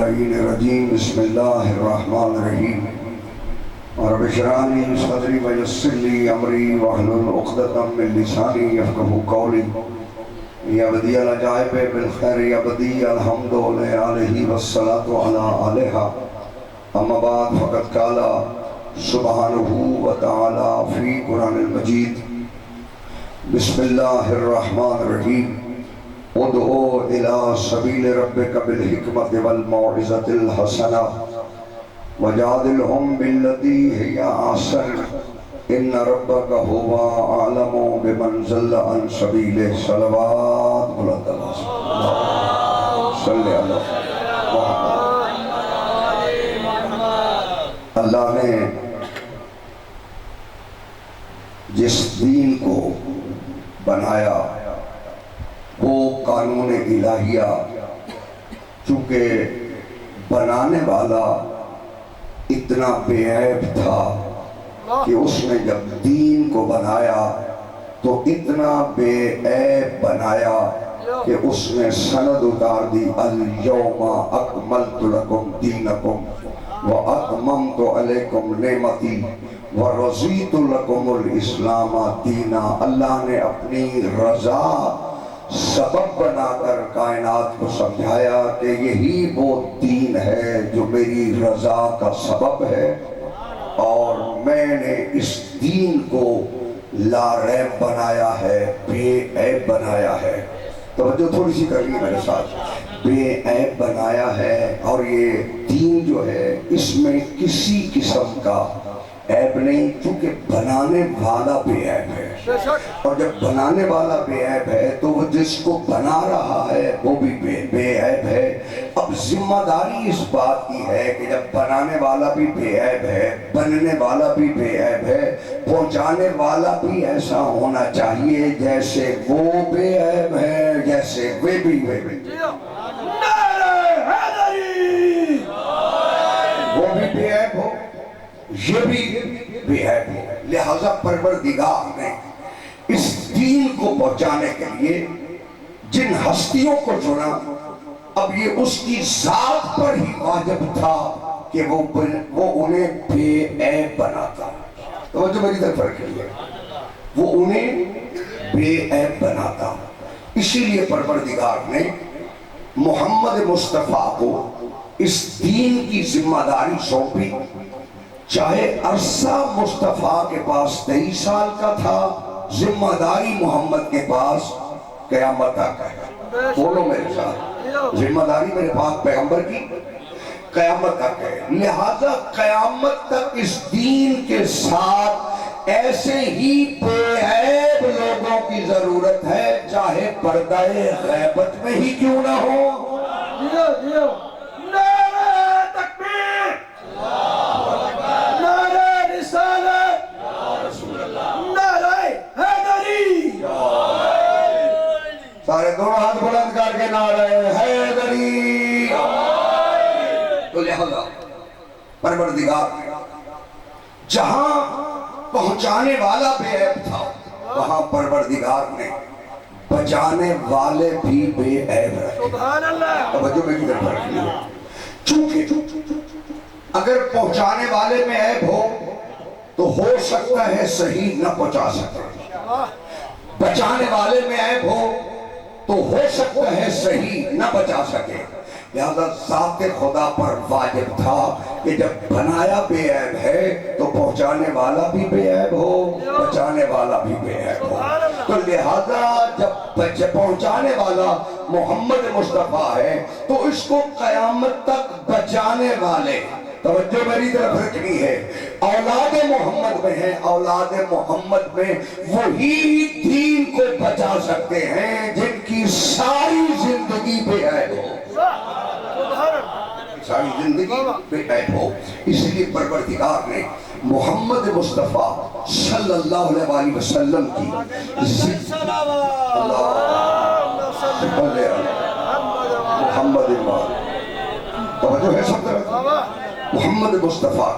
اللعین الرجیم بسم اللہ الرحمن الرحیم رب اشرح لی صدری ویسر لی امری واحلل عقدۃ من لسانی یفقہوا قولی یا بدیع العجائب بالخیر یا بدیع الحمد لآلہ والصلاة علی آلہا اما بعد فقد قال سبحانہ وتعالی فی قرآن المجید بسم اللہ الرحمن الرحیم ادعو الى سبیل ربک بالحکمت والموعظۃ الحسنہ وجادلہم باللتی ہی احسن ان ربک هو اعلم بمن ضل عن سبیلہ صلوات بلند صلی اللہ محمد۔ اللہ نے جس دین کو بنایا وہ قانون الہیہ، چونکہ بنانے والا اتنا بے عیب تھا کہ اس نے جب دین کو بنایا تو اتنا بے عیب بنایا کہ اس نے سند اتار دی الیوم اکملت لکم دینکم واتممت علیکم نعمتی ورضیت لکم الاسلام دینا۔ اللہ نے اپنی رضا سبب بنا کر کائنات کو سمجھایا کہ یہی وہ دین ہے جو میری رضا کا سبب ہے، اور میں نے اس دین کو لا ریب بنایا ہے، بے عیب بنایا ہے۔ توجہ تھوڑی سی کر لی میرے ساتھ، بے عیب بنایا ہے، اور یہ دین جو ہے اس میں کسی قسم کا عیب نہیں، کیونکہ بنانے والا بے عیب ہے، اور جب بنانے والا بے عیب ہے تو وہ جس کو بنا رہا ہے وہ بھی بے عیب ہے۔ اب ذمہ داری اس بات کی ہے کہ جب بنانے والا بھی بے عیب ہے، بننے والا بھی بے عیب ہے، پہنچانے والا بھی ایسا ہونا چاہیے جیسے وہ بے عیب ہے، جیسے وہ بھی بے عیب ہے۔ وہ بھی بے عیب ہو، یہ بھی بے عیب ہو، لہذا پروردگار نے اس دین کو پہنچانے کے لیے جن ہستیوں کو چنا، اب یہ اس کی ذات پر ہی واجب تھا کہ وہ انہیں بے عیب بناتا۔ توجہ میری طرف رکھیے، وہ انہیں بے عیب بناتا۔ اسی لیے پروردگار نے محمد مصطفیٰ کو اس دین کی ذمہ داری سونپی، چاہے عرصہ مصطفیٰ کے پاس 23 سال کا تھا، ذمہ داری محمد کے پاس قیامت تک ہے۔ بولو میرے ساتھ، ذمہ داری میرے پاس پیغمبر کی قیامت تک ہے، لہذا قیامت تک اس دین کے ساتھ ایسے ہی بے عیب لوگوں کی ضرورت ہے، چاہے پردہ غیبت میں ہی کیوں نہ ہو۔ نعرہ تکبیر، نعرہ رسالت، نعرہ حیدری، سارے دونوں ہاتھ بلند کر کے نعرہ حیدری۔ تو لہذا پروردگار جہاں پہنچانے والا بے عیب تھا، وہاں پروردگار نے بچانے والے بھی بے عیب رکھے۔ توجہ میں کدھر پڑھ لیا، چونکہ اگر پہنچانے والے میں عیب ہو تو ہو سکتا ہے صحیح نہ پہنچا سکے، بچانے والے میں عیب ہو تو ہو سکتا ہے صحیح نہ بچا سکے۔ لہذا ذات خدا پر واجب تھا کہ جب بنایا بے عیب ہے تو پہنچانے والا بھی بے عیب ہو، بچانے والا بھی بے عیب ہو۔ تو لہذا جب پہنچانے والا محمد مصطفیٰ ہے تو اس کو قیامت تک بچانے والے، توجہ میری طرف رکھنی ہے، اولاد محمد میں ہیں، اولاد محمد میں وہی دین کو بچا سکتے ہیں جن کی ساری زندگی بے عیب ہو، ساری زندگی بے عیب ہو۔ اس لیے پروردگار نے محمد مصطفیٰ صلی اللہ علیہ وسلم کی محمد توجہ ہے سب طرح، محمد مصطفیٰ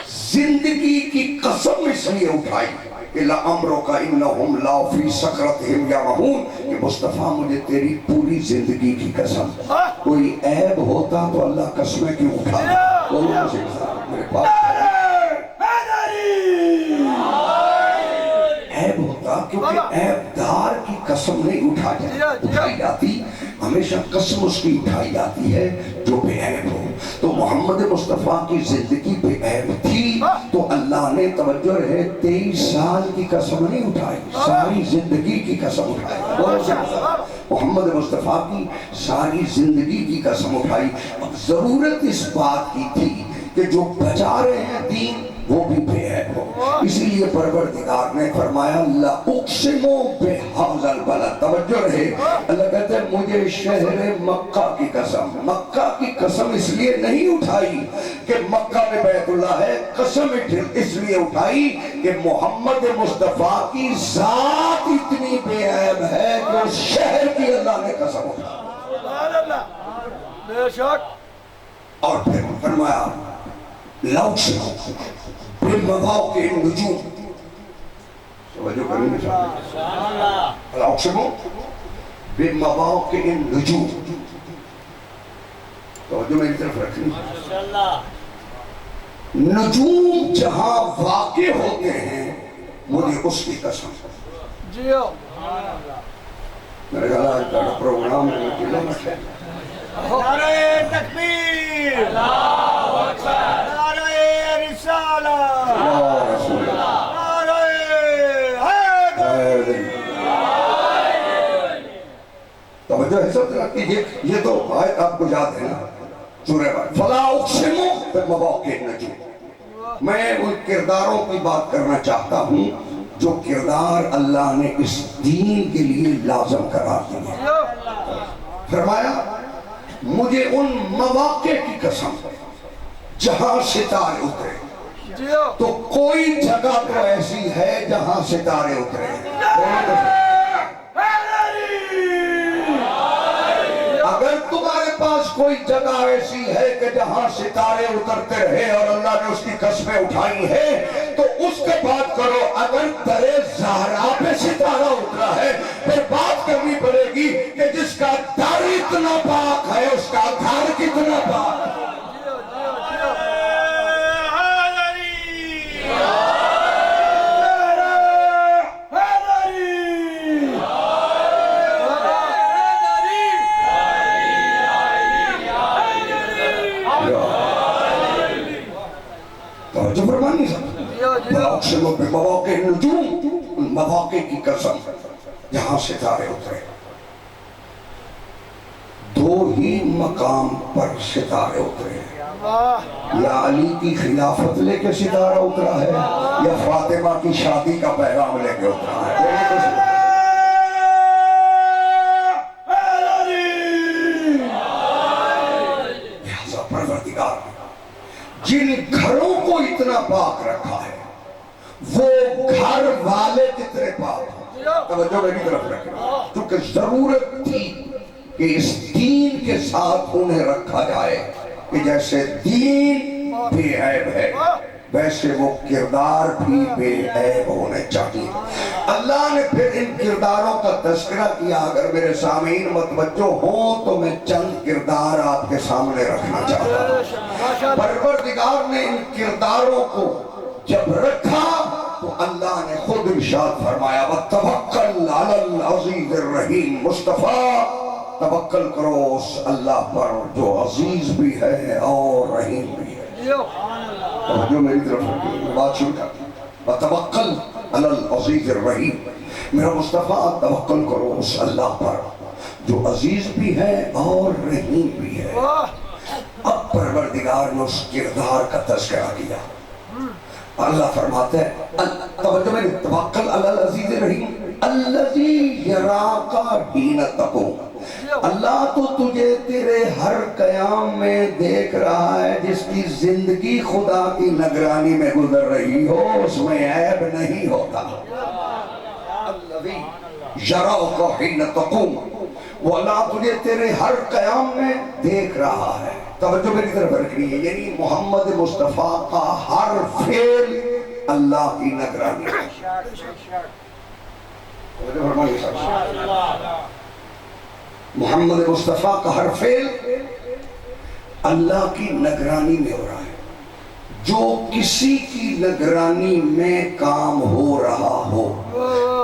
زندگی کی قسم اس لیے اٹھائی کہ لَعَمْرُكَ إِنَّهُمْ لَا فِي سَكْرَتِهِمْ يَعْمَهُونَ کہ مصطفیٰ مجھے تیری پوری زندگی کی قسم کوئی عیب ہوتا تو اللہ قسمیں کیوں اٹھاتا بولو مجھے میرے پاس عیب ہوتا کیونکہ عیب دار کی قسم نہیں اٹھائی جاتی ہمیشہ قسم اس کی اٹھائی جاتی ہے جو بے عیب ہو تو محمد مصطفیٰ کی زندگی بے عیب تھی تو اللہ نے توجہ رہے 23 سال کی قسم نہیں اٹھائی ساری زندگی کی قسم اٹھائی محمد مصطفیٰ کی ساری زندگی کی قسم اٹھائی اب ضرورت اس بات کی تھی کہ جو بچا رہے ہیں دین وہ بھی بے عیب ہو اسی لیے پروردگار نے فرمایا لَأُقْسِمُ بِهَذَا الْبَلَدِ توجہ رہے اللہ کہتے ہیں مجھے شہر مکہ کی قسم اس لیے نہیں اٹھائی کہ مکہ میں بیت اللہ ہے قسم اس لیے اٹھائی کہ محمد مصطفیٰ کی ذات اتنی بے عیب ہے کہ اس شہر کی اللہ نے قسم اٹھائی بے شک اور پھر فرمایا لَأُقْسِمُ بِالْمَوَاقِعِ النُّجُومِ توجہ کریں گے لَأُقْسِمُ بِالْمَوَاقِعِ النُّجُومِ توجہ میری طرف رکھیں نجوم جہاں واقع ہوتے ہیں مجھے اس کی قسم جیو میرے خیال آج کا پروگرام ہے نعرہ تکبیر اللہ اکبر نعرہ رسالہ نعرہ حیدر توجہ ہے سب طرح یہ تو آیت آپ کو یاد ہے نا سورہ بار فَلَا أُقْسِمُ بِالْمَوَاقِعِ النُّجُومِ میں ان کرداروں کی بات کرنا چاہتا ہوں جو کردار اللہ نے اس دین کے لیے لازم قرار دیا فرمایا مجھے ان مواقع کی قسم جہاں ستارے اترے تو کوئی جگہ تو ایسی ہے جہاں ستارے اترے اگر تمہارے پاس کوئی جگہ ایسی ہے کہ جہاں ستارے اترتے رہے اور اللہ نے اس کی قسمیں اٹھائی ہیں تو اس کے بات کرو اگر در زہرا پہ ستارہ اترا ہے پھر بات کرنی پڑے گی کہ جس کا در اتنا پاک ہے اس کا گھر کتنا پاک ہے اقسم بمواقع النجوم مواقع کی قسم جہاں ستارے اترے دو ہی مقام پر ستارے اترے یا علی کی خلافت لے کے ستارہ اترا ہے یا فاطمہ کی شادی کا پیغام لے کے اترا ہے لہذا پروردگار جن گھروں کو اتنا پاک رکھا ہے وہ گھر والے کتنے پاک ہیں توجہ میری طرف رکھیں چونکہ ضرورت تھی کہ اس دین کے ساتھ انہیں رکھا جائے کہ جیسے دین بے عیب ہے ویسے وہ کردار بھی بے عیب ہونے چاہیے اللہ نے پھر ان کرداروں کا تذکرہ کیا اگر میرے سامعین متوجہ ہوں تو میں چند کردار آپ کے سامنے رکھنا چاہتا ہوں پروردگار نے ان کرداروں کو جب رکھا تو اللہ نے خود ارشاد فرمایا وَتَوَكَّلْ عَلَى الْعَزِيزِ الرَّحِيمِ مصطفیٰ توکل کرو اس اللہ پر جو عزیز بھی ہے اور رحیم بھی ہے جو میری طرف بات شروع کرتی وَتَوَكَّلْ عَلَى الْعَزِيزِ الرَّحِيمِ میرا مصطفیٰ توکل کرو اس اللہ پر جو عزیز بھی ہے اور رحیم بھی ہے اب پروردگار نے اس کردار کا تذکرہ کیا اللہ فرماتے ہیں توجہ میں توکل علی العزیز الرحیم الذی یراک حین تقوم اللہ تو تجھے تیرے ہر قیام میں دیکھ رہا ہے جس کی زندگی خدا کی نگرانی میں گزر رہی ہو اس میں عیب نہیں ہوتا الذی یراک حین تقوم وہ اللہ تجھے تیرے ہر قیام میں دیکھ رہا ہے توجہ میری طرف رکھنی ہے یعنی محمد مصطفیٰ کا ہر فعل اللہ کی نگرانی ہے۔ محمد مصطفیٰ کا ہر فعل اللہ کی نگرانی میں ہو رہا ہے۔ جو کسی کی نگرانی میں کام ہو رہا ہو،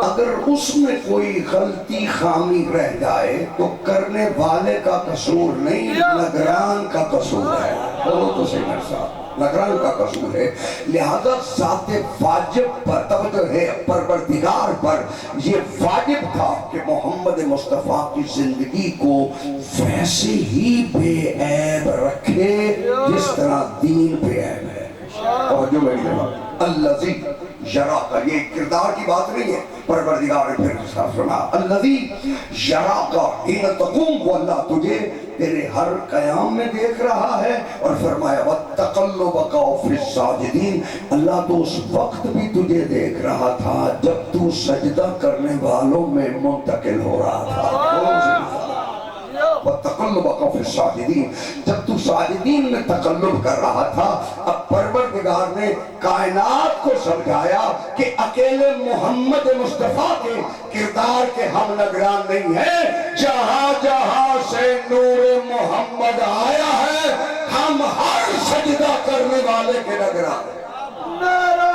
اگر اس میں کوئی غلطی خامی رہ جائے تو کرنے والے کا قصور نہیں، نگران کا قصور ہے۔ بولو تو صحیح میرے ساتھ، نگران کا قصور ہے۔ لہذا ذات واجب پر توجہ ہے، پروردگار پر یہ واجب تھا کہ محمد مصطفیٰ کی زندگی کو ویسے ہی بے عیب رکھے جس طرح دین بے عیب ہے۔ توجہ میری جواب، الذی یراک، یہ کردار کی بات نہیں ہے، پروردگار نے پھر صاف فرمایا الذی یراک حین تقوم، وہ اللہ تجھے تیرے ہر قیام میں دیکھ رہا ہے، اور فرمایا وتقلبک فی الساجدین، اللہ تو اس وقت بھی تجھے دیکھ رہا تھا جب تو سجدہ کرنے والوں میں منتقل ہو رہا تھا۔ وَتَقَلُّبَكَ فِي السَّاجِدِينَ، جب تو ساجدین میں تقلب کر رہا تھا۔ اب پروردگار نے کائنات کو سمجھایا کہ اکیلے محمد مصطفیٰ کے کردار کے ہم نگران نہیں ہیں، جہاں جہاں سے نور محمد آیا ہے ہم ہر سجدہ کرنے والے کے نگران ہیں۔ نعرہ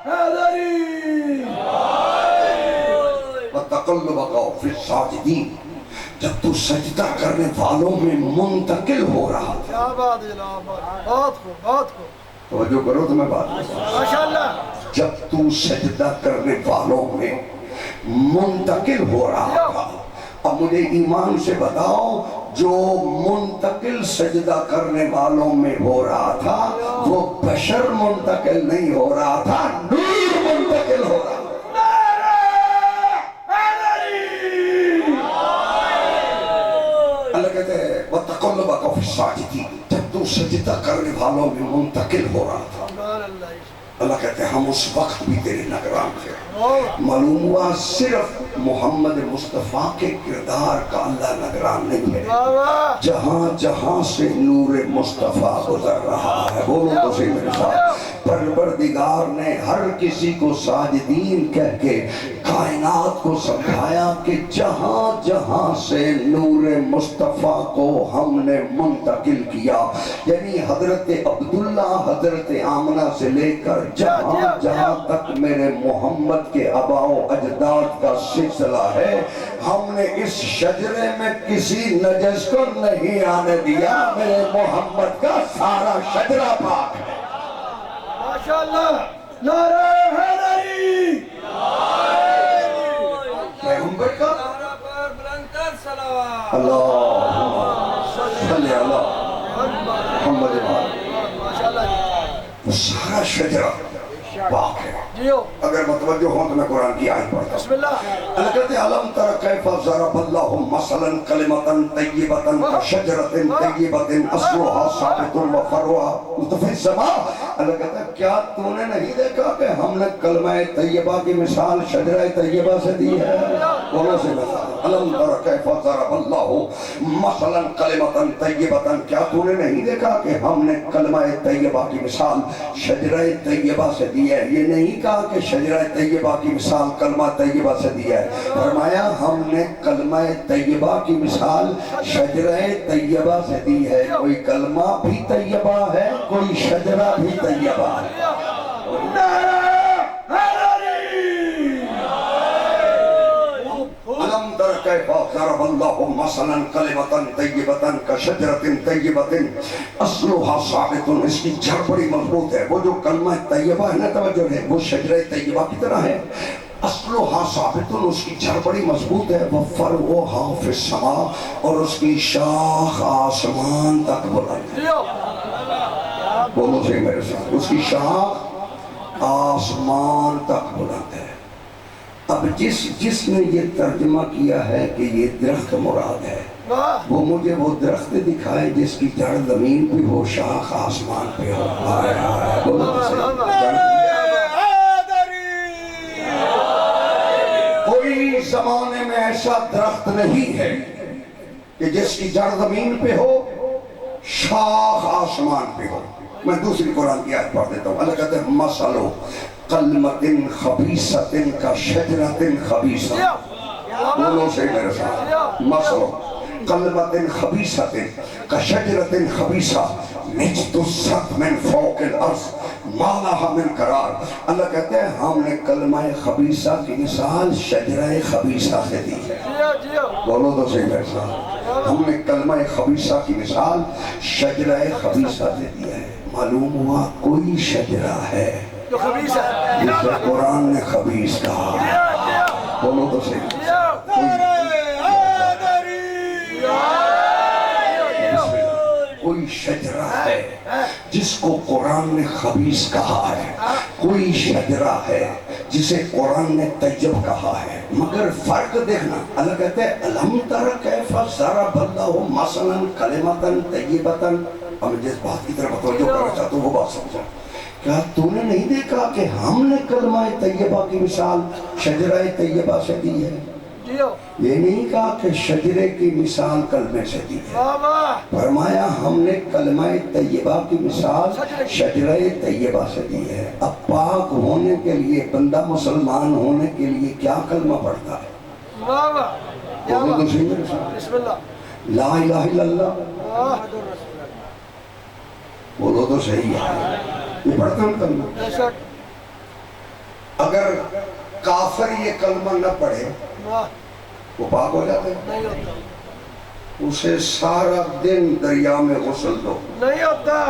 حیدری! وَتَقَلُّبَكَ فِي السَّاجِدِينَ، جب تو سجدہ کرنے والوں میں منتقل ہو رہا تھا۔ کیا بات ہے جناب، بات کو بات کو توجہ کرو تو میں بات کروں۔ ماشاءاللہ، جب تو سجدہ کرنے والوں میں منتقل ہو رہا تھا، اب مجھے ایمان سے بتاؤ جو منتقل سجدہ کرنے والوں میں ہو رہا تھا وہ بشر منتقل نہیں ہو رہا تھا، نور منتقل ہو رہا تھا۔ اللہ کہتے ہیں وَتَقَلُّبَكَ فِي السَّاجِدِينَ، جب تو سجدہ کرنے والوں میں منتقل ہو رہا تھا، اللہ کہتے ہیں ہم اس وقت بھی تیرے نگران تھے۔ معلوم ہوا صرف محمد مصطفیٰ کے کردار کا اللہ نگران نہیں ہے، جہاں جہاں سے نور مصطفیٰ گزر رہا ہے۔ بولو تو صحیح میرے ساتھ، پروردگار نے ہر کسی کو ساجدین کہہ کے کائنات کو سمجھایا کہ جہاں جہاں سے نور مصطفیٰ کو ہم نے منتقل کیا، یعنی حضرت عبداللہ حضرت آمنہ سے لے کر جہاں جہاں تک میرے محمد کے آباء و اجداد کا سلسلہ ہے، ہم نے اس شجرے میں کسی نجس کو نہیں آنے دیا، میرے محمد کا سارا شجرہ پاک ہے۔ ماشاءاللہ، نعرہ حیدری! پیغمبر کا اللہم صلی اللہ محمد وہ سارا شجرہ پاک ہے۔ اگر متوجہ ہوں تو میں قرآن کی آیت پڑھتا ہوں۔ بسم اللہ۔ اللہ کہتے ہیں علم تر کیف ضرب اللہ مثلا کلمۃ طیبۃ کشجرۃ طیبۃ اصلها ثابت وفرعها فی السماء، اللہ کہتا ہے کیا تو نے نہیں دیکھا کہ ہم نے کلمہ طیبہ کی مثال شجرہ طیبہ سے دی ہے؟ بولو سے مثال علم تر کیف ضرب اللہ مثلا کلمۃ طیبۃ، کیا تو نے نہیں دیکھا کہ ہم نے کلمہ طیبہ کی مثال شجرہ طیبہ سے دی ہے؟ یہ نہیں کہا کہ شجرہ طیبہ کی مثال کلمہ طیبہ سے دی ہے، فرمایا ہم نے کلمہ طیبہ کی مثال شجرہ طیبہ سے دی ہے۔ کوئی کلمہ بھی طیبہ ہے، کوئی شجرہ بھی طیبہ ہے۔ علم تر کیف ضرب اللہ مثلا کلمۃ طیبۃ کشجرۃ طیبۃ اصلها ثابت، اس کی جڑ بڑی مضبوط ہے۔ وہ جو کلمہ طیبہ ہے نا، توجہ ہے، وہ شجرہ طیبہ کی طرح ہے، اصلها ثابت، اس کی جڑ بڑی مضبوط ہے، وفرعها فی السماء، اور اس کی شاخ آسمان تک بلند ہے۔ بولو سے میرے ساتھ، اس کی شاخ آسمان تک بلند ہے۔ اب جس نے یہ ترجمہ کیا ہے کہ یہ درخت مراد ہے، وہ مجھے وہ درخت دکھائے جس کی جڑ زمین پہ ہو، شاخ آسمان پہ ہو۔ کوئی زمانے میں ایسا درخت نہیں ہے کہ جس کی جڑ زمین پہ ہو، شاخ آسمان پہ ہو۔ میں دوسری قرآن کی آیت پڑھ دیتا ہوں. اللہ کہتے ہیں مثل کلمۃ خبیثۃ کشجرۃ خبیثہ. بولو صحیح میرے ساتھ. مثل کلمۃ خبیثۃ کشجرۃ خبیثہ اجتثت من فوق الارض ما لها من قرار. اللہ کہتے ہیں ہم نے کلمہ خبیثہ کی مثال شجرہ خبیثہ سے دی. بولو تو صحیح میرے ساتھ. ہم نے کلمہ خبیثہ کی مثال شجرہ خبیثہ سے دی ہے. معلوم ہوا کوئی شجرہ ہے جو خبیث ہے جسے قرآن نے خبیث کہا. بولو تو صحیح. کوئی شجرہ ہے جس کو قرآن نے خبیث کہا ہے. کوئی شجرہ ہے جسے قرآن نے طیب کہا ہے. مگر فرق دیکھنا. اللہ کہتے ہیں الم تر کیف ضرب اللہ مثلا کلمۃ طیبۃ. اب جس بات کی طرف توجہ کرنا چاہتا ہوں وہ بات سمجھو. کیا تو نے نہیں دیکھا کہ ہم نے کلمہ طیبہ کی مثال شجرہ طیبہ سے دی ہے؟ یہ نہیں کہا کہ شجرے کی مثال کلمے سے دی ہے. فرمایا ہم نے کلمہ طیبہ کی مثال شجرہ طیبہ سے دی ہے. اب پاک ہونے کے لیے بندہ مسلمان ہونے کے لیے کیا کلمہ پڑھتا ہے؟ بولو تو صحیح میرے ساتھ. لا الہ الا اللہ. بولو تو صحیح ہے. یہ پڑھتا ہوں کلمہ. اگر کافر یہ کلمہ نہ پڑھے وہ پاک ہو جاتے ہیں؟ اسے سارا دن دریا میں غسل دو نہیں ہوتا.